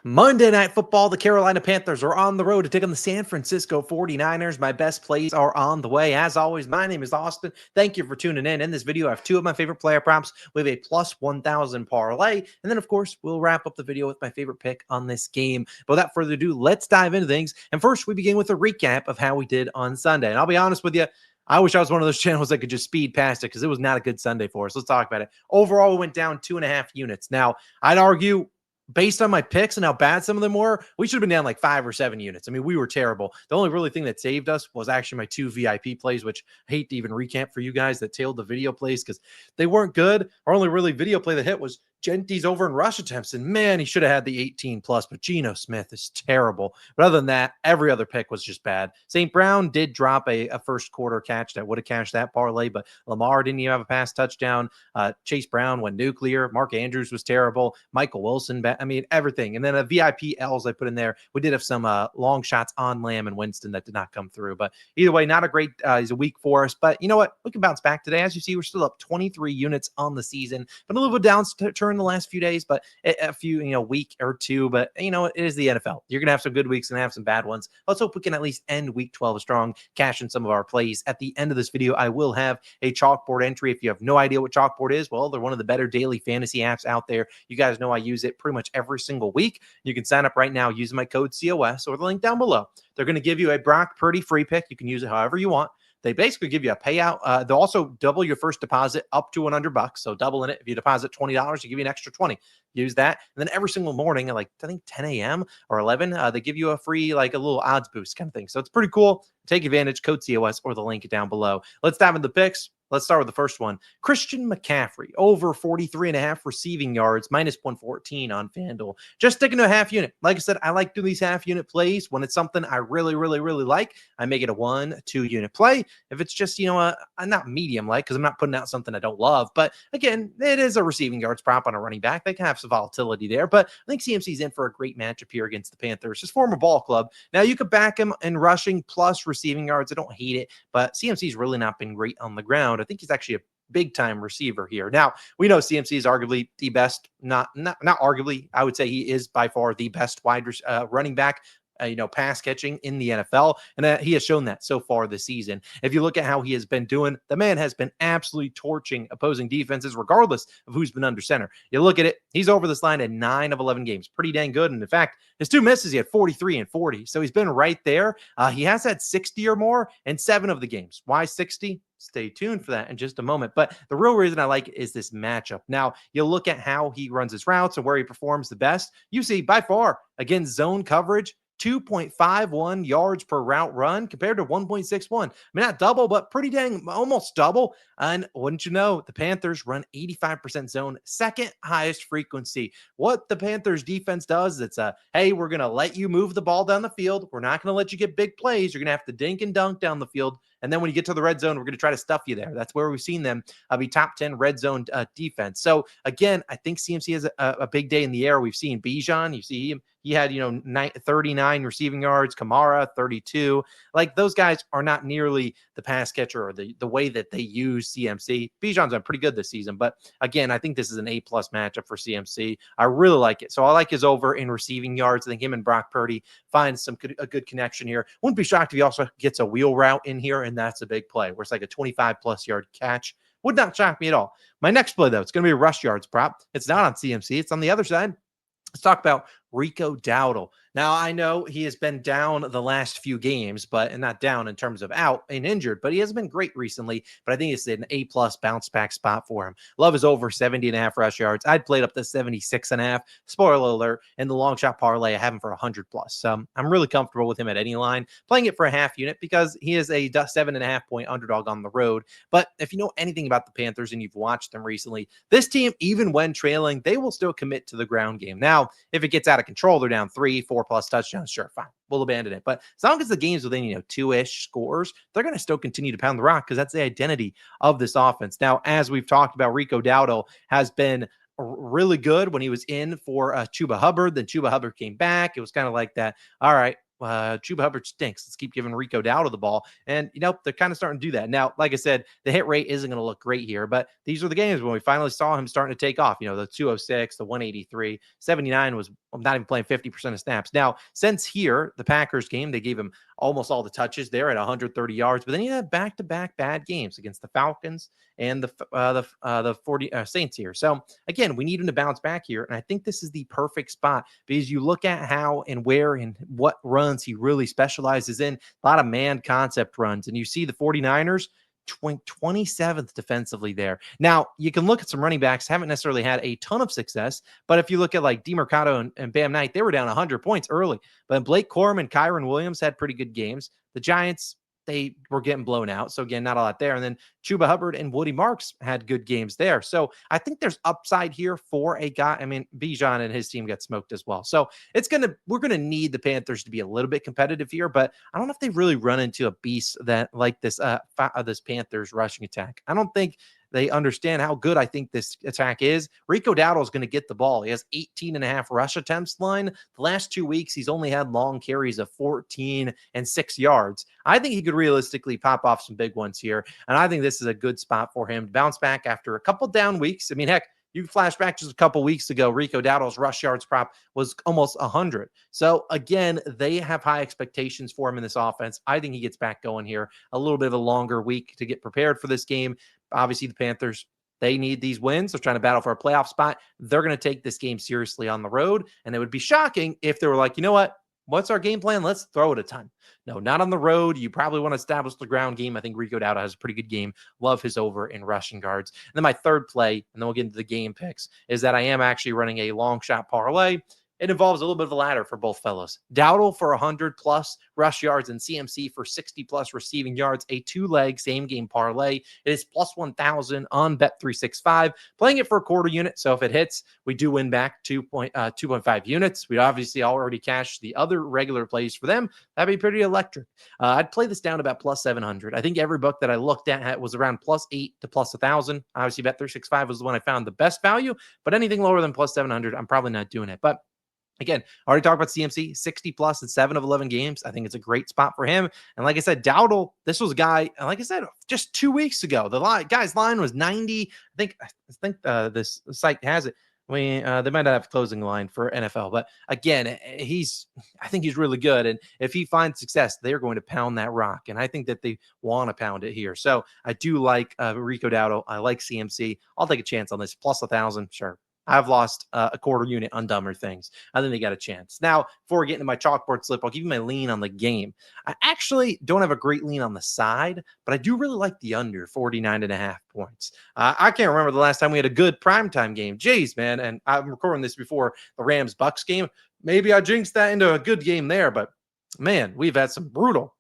Monday Night Football, the Carolina Panthers are on the road to take on the San Francisco 49ers. My best plays are on the way. As always, my name is Austin. Thank you for tuning in. In this video, I have two of my favorite player props. We have a plus 1,000 parlay. And then, of course, we'll wrap up the video with my favorite pick on this game. But without further ado, let's dive into things. And first, we begin with a recap of how we did on Sunday. And I'll be honest with you, I wish I was one of those channels that could just speed past it because it was not a good Sunday for us. Let's talk about it. Overall, we went down 2.5 units. Now, I'd argue based on my picks and how bad some of them were, we should have been down like 5 or 7 units. I mean, we were terrible. The only really thing that saved us was actually my 2 VIP plays, which I hate to even recap for you guys that tailed the video plays because they weren't good. Our only really video play that hit was Genty's over in rush attempts. And man, he should have had the 18 plus, but Geno Smith is terrible. But other than that, every other pick was just bad. St. Brown did drop a first quarter catch that would have cashed that parlay, but Lamar didn't even have a pass touchdown. Chase Brown went nuclear. Mark Andrews was terrible. Michael Wilson, I mean, everything. And then a VIP L's I put in there. We did have some long shots on Lamb and Winston that did not come through. But either way, not a great, he's a week for us. But you know what? We can bounce back today. As you see, we're still up 23 units on the season, but a little bit down turn the last few days, but a few, week or two. But it is the NFL. You're gonna have some good weeks and have some bad ones. Let's hope we can at least end week 12 strong, cash in some of our plays. At the end of this video, I will have a chalkboard entry. If you have no idea what chalkboard is, well, they're one of the better daily fantasy apps out there. You guys know I use it pretty much every single week. You can sign up right now using my code COS or the link down below. They're going to give you a Brock Purdy free pick. You can use it however you want. They basically give you a payout. They'll also double your first deposit up to $100. So double in it. If you deposit $20, you give you an extra 20. Use that. And then every single morning at like, I think 10 a.m. or 11, they give you a free, like a little odds boost kind of thing. So it's pretty cool. Take advantage, code COS or the link down below. Let's dive into the picks. Let's start with the first one. Christian McCaffrey, over 43.5 receiving yards, minus 114 on FanDuel. Just sticking to a half unit. Like I said, I like doing these half unit plays. When it's something I really, really, really like, I make it a 1-2 unit play. If it's just, I'm not medium like, because I'm not putting out something I don't love. But again, it is a receiving yards prop on a running back. They can have some volatility there. But I think CMC's in for a great matchup here against the Panthers, his former ball club. Now you could back him in rushing plus receiving yards. I don't hate it, but CMC's really not been great on the ground. I think he's actually a big time receiver here. Now, we know CMC is arguably the best, not arguably, I would say he is by far the best running back, pass catching in the NFL. And he has shown that so far this season. If you look at how he has been doing, the man has been absolutely torching opposing defenses, regardless of who's been under center. You look at it, he's over this line in 9 of 11 games. Pretty dang good. And in fact, his 2 misses, he had 43 and 40. So he's been right there. He has had 60 or more in 7 of the games. Why 60? Stay tuned for that in just a moment. But the real reason I like it is this matchup. Now, you look at how he runs his routes and where he performs the best. You see, by far, against zone coverage, 2.51 yards per route run compared to 1.61. I mean, not double, but pretty dang almost double. And wouldn't you know, the Panthers run 85% zone, second highest frequency. What the Panthers defense does, it's hey, we're going to let you move the ball down the field. We're not going to let you get big plays. You're going to have to dink and dunk down the field. And then when you get to the red zone, we're going to try to stuff you there. That's where we've seen them be top 10 red zone defense. So again, I think CMC has a big day in the air. We've seen Bijan. You see him. He had, 39 receiving yards, Kamara, 32. Like those guys are not nearly the pass catcher or the way that they use CMC. Bijan's been pretty good this season. But again, I think this is an A+ matchup for CMC. I really like it. So I like his over in receiving yards. I think him and Brock Purdy find a good connection here. Wouldn't be shocked if he also gets a wheel route in here, and that's a big play where it's like a 25+ yard catch. Would not shock me at all. My next play, though, it's going to be a rush yards prop. It's not on CMC. It's on the other side. Let's talk about Rico Dowdle. Now, I know he has been down the last few games, and not down in terms of out and injured, but he hasn't been great recently. But I think it's an A+ bounce back spot for him. Love is over 70.5 rush yards. I'd played up to 76.5. Spoiler alert, in the long shot parlay, I have him for 100+. So I'm really comfortable with him at any line. Playing it for a half unit because he is a 7.5 point underdog on the road. But if you know anything about the Panthers and you've watched them recently, this team, even when trailing, they will still commit to the ground game. Now, if it gets out of control, they're down 3, 4+ touchdowns. Sure, fine. We'll abandon it. But as long as the game's within, 2-ish scores, they're going to still continue to pound the rock because that's the identity of this offense. Now, as we've talked about, Rico Dowdle has been really good when he was in for Chuba Hubbard. Then Chuba Hubbard came back. It was kind of like that. All right, Chuba Hubbard stinks. Let's keep giving Rico Dowdle the ball. And, they're kind of starting to do that. Now, like I said, the hit rate isn't going to look great here, but these are the games when we finally saw him starting to take off. The 206, the 183, 79 was not even playing 50% of snaps. Now, since here, the Packers game, they gave him almost all the touches there at 130 yards, but then he had back-to-back bad games against the Falcons and the 40 Saints here. So again, we need him to bounce back here, and I think this is the perfect spot because you look at how and where and what runs he really specializes in. A lot of man concept runs, and you see the 49ers 27th defensively there. Now, you can look at some running backs, haven't necessarily had a ton of success, but if you look at like DeMercado and Bam Knight, they were down 100 points early. But Blake Corum and Kyron Williams had pretty good games. The Giants, they were getting blown out. So again, not a lot there. And then Chuba Hubbard and Woody Marks had good games there. So I think there's upside here for a guy. I mean, Bijan and his team got smoked as well. So we're gonna need the Panthers to be a little bit competitive here, but I don't know if they really run into a beast that like this this Panthers rushing attack. I don't think they understand how good I think this attack is. Rico Dowdle is going to get the ball. He has 18 and a half rush attempts line. The last 2 weeks, he's only had long carries of 14 and 6 yards. I think he could realistically pop off some big ones here. And I think this is a good spot for him to bounce back after a couple down weeks. I mean, heck, you flash back just a couple weeks ago, Rico Dowdle's rush yards prop was almost 100. So again, they have high expectations for him in this offense. I think he gets back going here. A little bit of a longer week to get prepared for this game. Obviously, the Panthers, they need these wins. They're trying to battle for a playoff spot. They're going to take this game seriously on the road. And it would be shocking if they were like, you know what? What's our game plan? Let's throw it a ton. No, not on the road. You probably want to establish the ground game. I think Rico Dowdle has a pretty good game. Love his over in rushing guards. And then my third play, and then we'll get into the game picks, is that I am actually running a long shot parlay. It involves a little bit of a ladder for both fellows. Dowdle for 100 plus rush yards and CMC for 60 plus receiving yards, a 2-leg same game parlay. It is plus 1,000 on Bet365. Playing it for a quarter unit. So if it hits, we do win back 2.5 units. We obviously already cashed the other regular plays for them. That'd be pretty electric. I'd play this down about plus 700. I think every book that I looked at was around plus 8 to plus 1,000. Obviously, Bet365 was the one I found the best value, but anything lower than plus 700, I'm probably not doing it. But again, I already talked about CMC, 60 plus in 7 of 11 games. I think it's a great spot for him. And like I said, Dowdle, this was a guy, like I said, just 2 weeks ago, the guy's line was 90. I think this site has it. They might not have closing line for NFL, but again, I think he's really good. And if he finds success, they're going to pound that rock. And I think that they want to pound it here. So I do like Rico Dowdle. I like CMC. I'll take a chance on this. Plus 1,000. Sure. I've lost a quarter unit on dumber things. I think they got a chance. Now, before we get into my chalkboard slip, I'll give you my lean on the game. I actually don't have a great lean on the side, but I do really like the under 49.5 points. I can't remember the last time we had a good primetime game. Jeez, man. And I'm recording this before the Rams-Bucks game. Maybe I jinxed that into a good game there, but man, we've had some brutal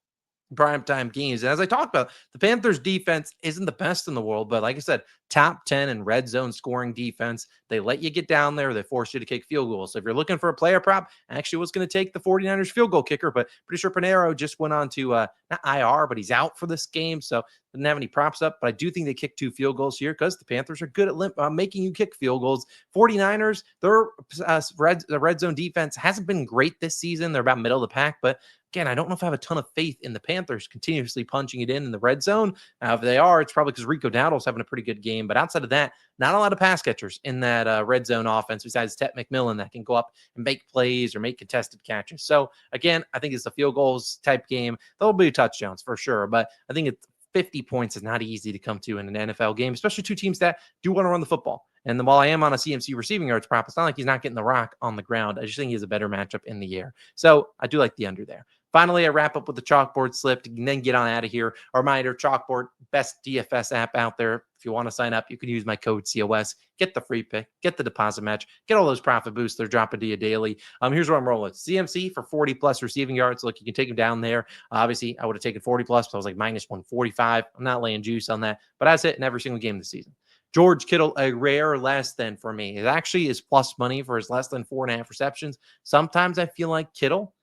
primetime games. And as I talked about, the Panthers defense isn't the best in the world, but like I said, top 10 in red zone scoring defense. They let you get down there. They force you to kick field goals. So if you're looking for a player prop, I actually was going to take the 49ers field goal kicker, but pretty sure Panero just went on to not IR, but he's out for this game. So didn't have any props up, but I do think they kick 2 field goals here because the Panthers are good at making you kick field goals. 49ers, their red zone defense hasn't been great this season. They're about middle of the pack, but again, I don't know if I have a ton of faith in the Panthers continuously punching it in the red zone. If they are, it's probably because Rico Dowdle's having a pretty good game. But outside of that, not a lot of pass catchers in that red zone offense besides Tet McMillan that can go up and make plays or make contested catches. So again, I think it's a field goals type game. There'll be touchdowns for sure, but I think it's 50 points is not easy to come to in an NFL game, especially two teams that do want to run the football. And while I am on a CMC receiving yards prop, it's not like he's not getting the rock on the ground. I just think he has a better matchup in the air. So I do like the under there. Finally, I wrap up with the chalkboard slip and then get on out of here. A reminder, Chalkboard, best DFS app out there. If you want to sign up, you can use my code COS, get the free pick, get the deposit match, get all those profit boosts they're dropping to you daily. Here's where I'm rolling. CMC for 40 plus receiving yards. Look, you can take him down there. Obviously, I would have taken 40 plus, but I was like minus 145. I'm not laying juice on that, but that's it in every single game this season. George Kittle, a rare less than for me. It actually is plus money for his less than 4.5 receptions. Sometimes I feel like Kittle,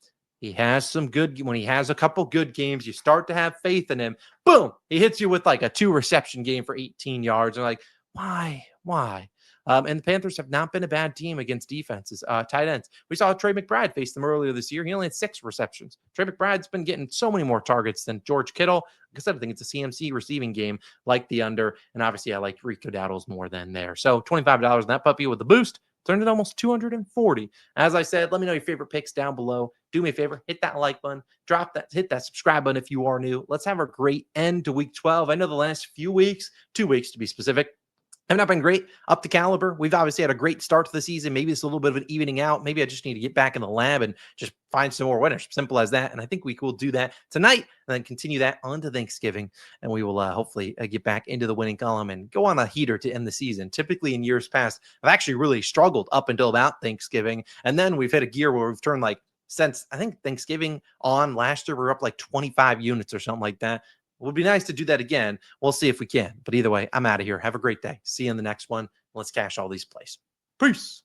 he has some good, when he has a couple good games, you start to have faith in him. Boom, he hits you with like a 2 reception game for 18 yards. And like, why? And the Panthers have not been a bad team against defenses. Tight ends. We saw Trey McBride face them earlier this year. He only had 6 receptions. Trey McBride's been getting so many more targets than George Kittle. Like I said, I think it's a CMC receiving game, like the under. And obviously, I like Rico Dowdle's more than there. So $25 on that puppy with the boost. Turned it almost 240. As I said, let me know your favorite picks down below. Do me a favor, hit that like button, hit that subscribe button if you are new. Let's have a great end to week 12. I know the last few weeks, 2 weeks to be specific, have not been great up to caliber. We've obviously had a great start to the season. Maybe it's a little bit of an evening out. Maybe I just need to get back in the lab and just find some more winners. Simple as that. And I think we will do that tonight and then continue that on to Thanksgiving. And we will hopefully get back into the winning column and go on a heater to end the season. Typically in years past, I've actually really struggled up until about Thanksgiving. And then we've hit a gear where we've turned like since I think Thanksgiving on last year, we were up like 25 units or something like that. It would be nice to do that again. We'll see if we can. But either way, I'm out of here. Have a great day. See you in the next one. Let's cash all these plays. Peace.